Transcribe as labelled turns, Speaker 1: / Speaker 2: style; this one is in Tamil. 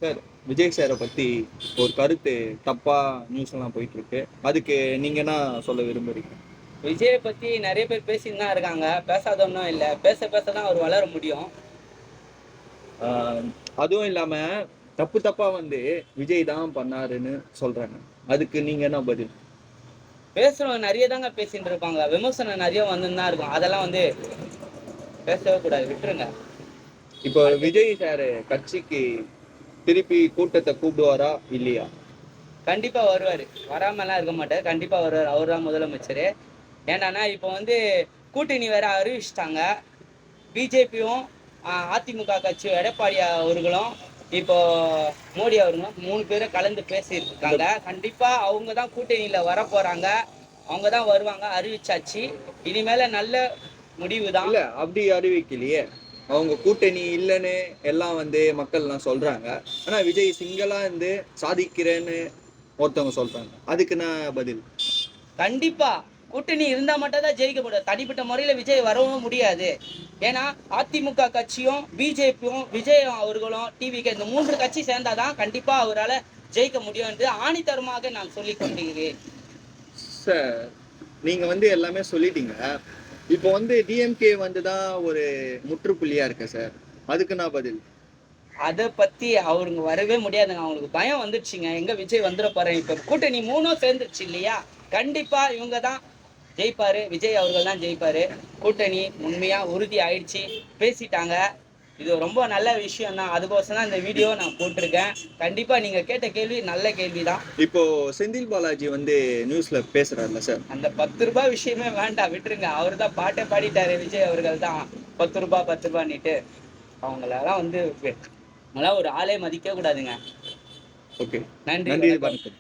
Speaker 1: சார், விஜய் சாரை பத்தி ஒரு கருத்து தப்பா நியூஸ் எல்லாம் போயிட்டு இருக்கு. அதுக்கு நீங்க என்ன சொல்ல விரும்புறீங்க?
Speaker 2: விஜயை பத்தி நிறைய பேர் பேசிட்டு தான் இருக்காங்க. பேசாதவனும் இல்லை. பேச பேச தான் அவர் வளர முடியும்.
Speaker 1: ஆஹ் அதுவும் இல்லாம தப்பு தப்பா விஜய் தான் பண்ணாருன்னு சொல்றாங்க. அதுக்கு நீங்க என்ன பதில்?
Speaker 2: பேசுறவங்க நிறைய தாங்க பேசிட்டு இருப்பாங்க. விமர்சனம் நிறைய வந்துன்னு தான் இருக்கும். அதெல்லாம் பேசவே கூடாது, விட்டுருங்க.
Speaker 1: இப்போ விஜய் சார் கட்சிக்கு திருப்பி கூட்டத்தை கூப்பிடுவாரா இல்லையா?
Speaker 2: கண்டிப்பா வருவாரு. வராமலாம் இருக்க மாட்டார். கண்டிப்பா வருவார். அவர் தான் முதலமைச்சர். ஏன்னா இப்போ கூட்டணி வேற அறிவிச்சிட்டாங்க. பிஜேபியும் அதிமுக கட்சி எடப்பாடி அவர்களும் இப்போ மோடி அவர்களும் 3 பேரும் கலந்து பேசியிருக்காங்க. கண்டிப்பா அவங்க தான் கூட்டணியில வர போறாங்க. அவங்க தான் வருவாங்க, அறிவிச்சாச்சு. இனிமேல நல்ல முடிவு தான்.
Speaker 1: இல்ல, அப்படி அறிவிக்கலையே. அவங்க கூட்டணி இல்லைன்னு எல்லாம் மக்கள் எல்லாம் சொல்றாங்க. ஆனா விஜய் சிங்களா சாதிக்கிறேன்னு ஒருத்தவங்க சொல்றாங்க. அதுக்கு நான் பதில்.
Speaker 2: கண்டிப்பா கூட்டணி இருந்தா மட்டும் தான் ஜெயிக்க முடியாது. தனிப்பட்ட முறையில விஜய் வரவும் முடியாது. ஏன்னா அதிமுக கட்சியும் பிஜேபியும் விஜய் அவர்களும் டிவிக்கு இந்த 3 கட்சி சேர்ந்தாதான் கண்டிப்பா அவரால் ஜெயிக்க முடியும் என்று ஆணித்தரமாக நான் சொல்லிக் கொண்டிருக்கிறேன்.
Speaker 1: சார், நீங்க எல்லாமே சொல்லிட்டீங்க. இப்போ டிஎம்கே தான் ஒரு முற்றுப்புள்ளியா இருக்கு சார். அதுக்கு நான் பதில்.
Speaker 2: அதை பத்தி அவருங்க வரவே முடியாதுங்க. அவங்களுக்கு பயம் வந்துடுச்சுங்க. எங்க விஜய் வந்துட போறேன். இப்ப கூட்டணி 3 சேர்ந்துருச்சு இல்லையா? கண்டிப்பா இவங்க தான் ஜெயிப்பாரு. விஜய் அவர்கள் தான் ஜெயிப்பாரு. கூட்டணி உண்மையா உறுதி ஆயிடுச்சு, பேசிட்டாங்க. இது ரொம்ப நல்ல விஷயம் தான். அதுக்கோசம் தான் இந்த வீடியோ நான் போட்டிருக்கேன். கண்டிப்பா நீங்க கேட்ட கேள்வி நல்ல கேள்விதான்.
Speaker 1: இப்போ செந்தில் பாலாஜி நியூஸ்ல பேசுறாருல்ல சார்,
Speaker 2: அந்த 10 ரூபாய் விஷயமே வேண்டாம், விட்டுருங்க. அவரு தான் பாட்டை பாடிட்டாரு. விஜய் அவர்கள் தான் 10 ரூபாய் 10 ரூபாய்ன்னுட்டு. அவங்களெல்லாம் அதெல்லாம் ஒரு ஆளே மதிக்க கூடாதுங்க.
Speaker 1: ஓகே,
Speaker 2: நன்றி,
Speaker 1: நன்றி,
Speaker 2: வணக்கம்.
Speaker 1: வணக்கம்.